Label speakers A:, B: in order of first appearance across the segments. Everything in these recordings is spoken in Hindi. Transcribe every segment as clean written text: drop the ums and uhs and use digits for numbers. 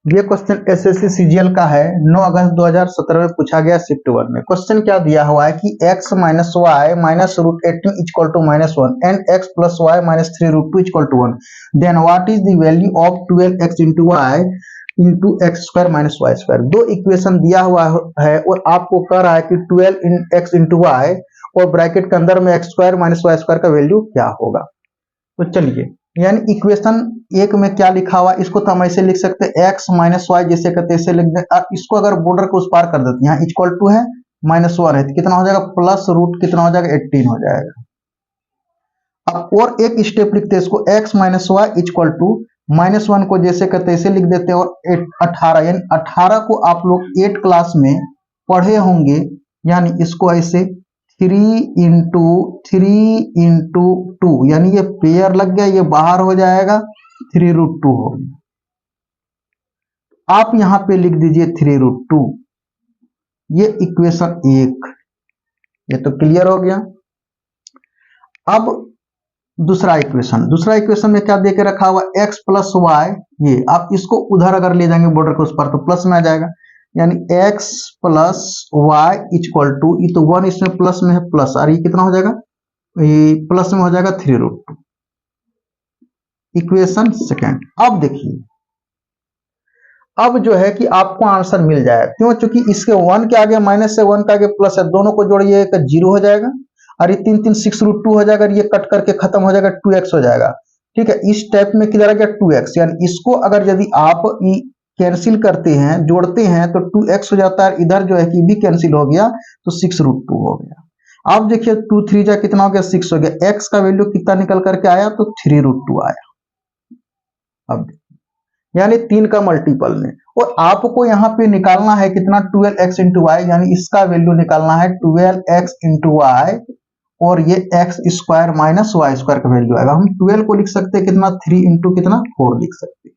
A: ये क्वेश्चन एसएससी सीजीएल का है, 9 अगस्त 2017 में पूछा गया शिफ्ट 1 में। क्वेश्चन क्या दिया हुआ है कि x minus y minus root 18 equal to -1 and x plus y minus 3 root 2 equal to 1, then what is the value of 12x into y into x square minus y square. दो इक्वेशन दिया हुआ है और आपको कह रहा है कि 12x इंटू वाई और ब्रैकेट के अंदर में x square minus y square का वैल्यू क्या होगा। तो चलिए, यानी इक्वेशन एक में क्या लिखा हुआ, इसको तो हम ऐसे लिख सकते हैं x माइनस वाई, जैसे कहते हैं ऐसे लिख दें। इसको अगर बॉर्डर को उस पार कर देते हैं, यहाँ इक्वल टू है -1 है, तो कितना हो जाएगा प्लस रूट कितना हो जाएगा 18 हो जाएगा। अब और एक स्टेप लिखते हैं इसको, x minus y equal to -1 को जैसे कहते हैं ऐसे लिख देते हैं और 18, यानी 18 को आप लोग 8 क्लास में पढ़े होंगे, यानी इसको ऐसे 3 इंटू 2, यानी ये पेयर लग गया, ये बाहर हो जाएगा 3 रूट 2 हो गया। आप यहां पे लिख दीजिए 3 रूट 2, ये इक्वेशन 1, ये तो क्लियर हो गया। अब दूसरा इक्वेशन में क्या देके रखा हुआ x प्लस वाई, ये आप इसको उधर अगर ले जाएंगे बॉर्डर के उस पर तो प्लस में आ जाएगा, यानी x plus y equal to, ये तो 1 इसमें प्लस में है प्लस, और ये कितना हो जाएगा, ये प्लस में हो जाएगा 3 रूट 2, इक्वेशन सेकेंड। अब देखिए, अब जो है कि आपको आंसर मिल जाएगा, क्यों, चूंकि इसके 1 के आगे माइनस है, 1 के आगे प्लस है, दोनों को जोड़िए 0 हो जाएगा, और ये 3 6 रूट 2 हो जाएगा, ये कट करके खत्म हो जाएगा 2x हो जाएगा। ठीक है, इस टाइप में किधर आ गया 2x, यानी इसको अगर यदि आप कैंसिल करते हैं, जोड़ते हैं तो 2x हो जाता है, इधर जो है कि भी कैंसिल हो गया तो 6 रूट 2 हो गया। अब देखिए 2 3 जा कितना हो गया 6 हो गया, x का वैल्यू कितना निकल करके आया तो 3 रूट 2 आया। अब यानी 3 का मल्टीपल में, और आपको यहाँ पे निकालना है कितना 12x इंटू वाई, यानी इसका वैल्यू निकालना है 12x इंटू वाई, और ये x square minus y square का वैल्यू आएगा। हम 12 को लिख सकते हैं कितना 3 इंटू कितना 4 लिख सकते हैं,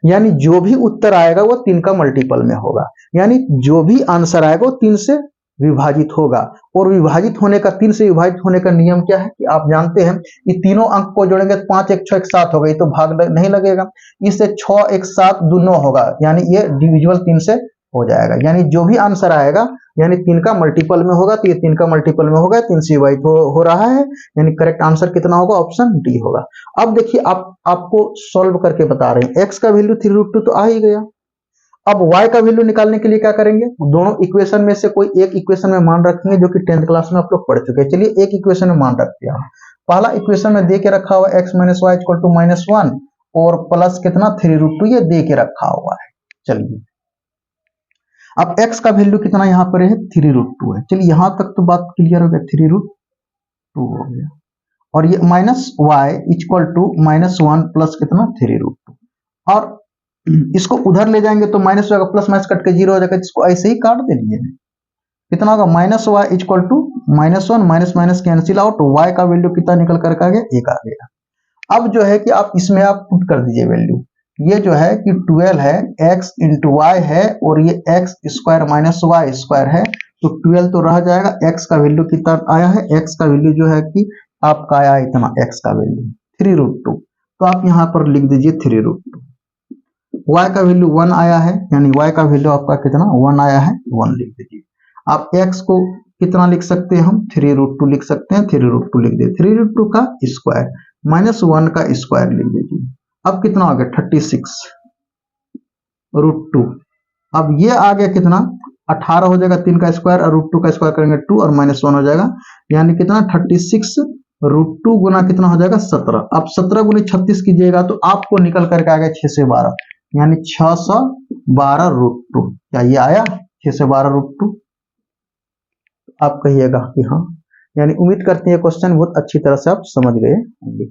A: यानी जो भी उत्तर आएगा वो 3 का मल्टीपल में होगा, यानी जो भी आंसर आएगा वो 3 से विभाजित होगा। और विभाजित होने का 3 से विभाजित होने का नियम क्या है कि आप जानते हैं, ये तीनों अंक को जोड़ेंगे 5 1 6 1 7 होगा, ये तो भाग नहीं लगेगा, इससे 6 1 7 दोनों होगा, यानी ये डिविजिबल 3 से हो जाएगा। यानी जो भी आंसर आएगा यानी 3 का मल्टीपल में होगा, तो ये 3 का मल्टीपल में होगा, 3 से विभाजित हो रहा है, यानी करेक्ट आंसर कितना होगा, ऑप्शन डी होगा। अब देखिए, आपको सॉल्व करके बता रहे हैं, x का वैल्यू 3 रूट 2 तो आ ही गया। अब y का वैल्यू निकालने के लिए क्या करेंगे, दोनों इक्वेशन में से कोई एक इक्वेशन में मान रखेंगे, जो कि 10th क्लास में आप लोग पढ़ चुके हैं। चलिए एक इक्वेशन में मान रखते हैं। पहला इक्वेशन में दे के रखा हुआ x minus y equal to -1 और प्लस कितना 3 रूट 2, ये दे के रखा हुआ है। चलिए, अब x का वैल्यू कितना यहाँ पर है 3 रूट 2 है। चलिए यहां तक तो बात क्लियर हो गया, 3 रूट 2 हो गया, और ये minus y equal to -1 plus कितना 3 रूट 2, और इसको उधर ले जाएंगे तो माइनस हो जाएगा, प्लस माइनस कट के 0 हो जाएगा, जिसको ऐसे ही काट देंगे, कितना होगा minus y equal to -1, minus minus cancel out, y का वैल्यू कितना निकल कर आ गया 1 आ गया। अब जो है कि आप इसमें आप पुट कर दीजिए वैल्यू, ये जो है कि 12 है, x इंटू वाई है, और ये x square minus y square है, तो 12 तो रह जाएगा। x का वैल्यू कितना आया है, x का वैल्यू जो है कि आपका आया इतना, x का वैल्यू 3 रूट 2, तो आप यहाँ पर लिख दीजिए 3 रूट 2। y का वैल्यू 1 आया है, यानी y का वैल्यू आपका कितना 1 आया है, 1 लिख दीजिए। आप x को कितना लिख सकते हैं हम 3 रूट 2 लिख सकते हैं, 3 रूट 2 लिख दिए, 3 रूट 2 का स्क्वायर माइनस 1 का स्क्वायर लिख दीजिए। अब कितना हो गया 36 रूट 2, अब ये आ गया कितना 18 हो जाएगा, 3 का स्क्वायर और रूट 2 का स्क्वायर करेंगे 2 और -1 हो जाएगा, यानी कितना 36 रूट 2 गुना कितना हो जाएगा 17। अब 17 गुना 36 कीजिएगा तो आपको निकल करके आ गया 6 से 12, यानी 612 रूट 2। क्या ये आया 6 से 12 रूट 2? आप कहिएगा कि हाँ, यानी उम्मीद करते हैं क्वेश्चन बहुत अच्छी तरह से आप समझ गए होंगे।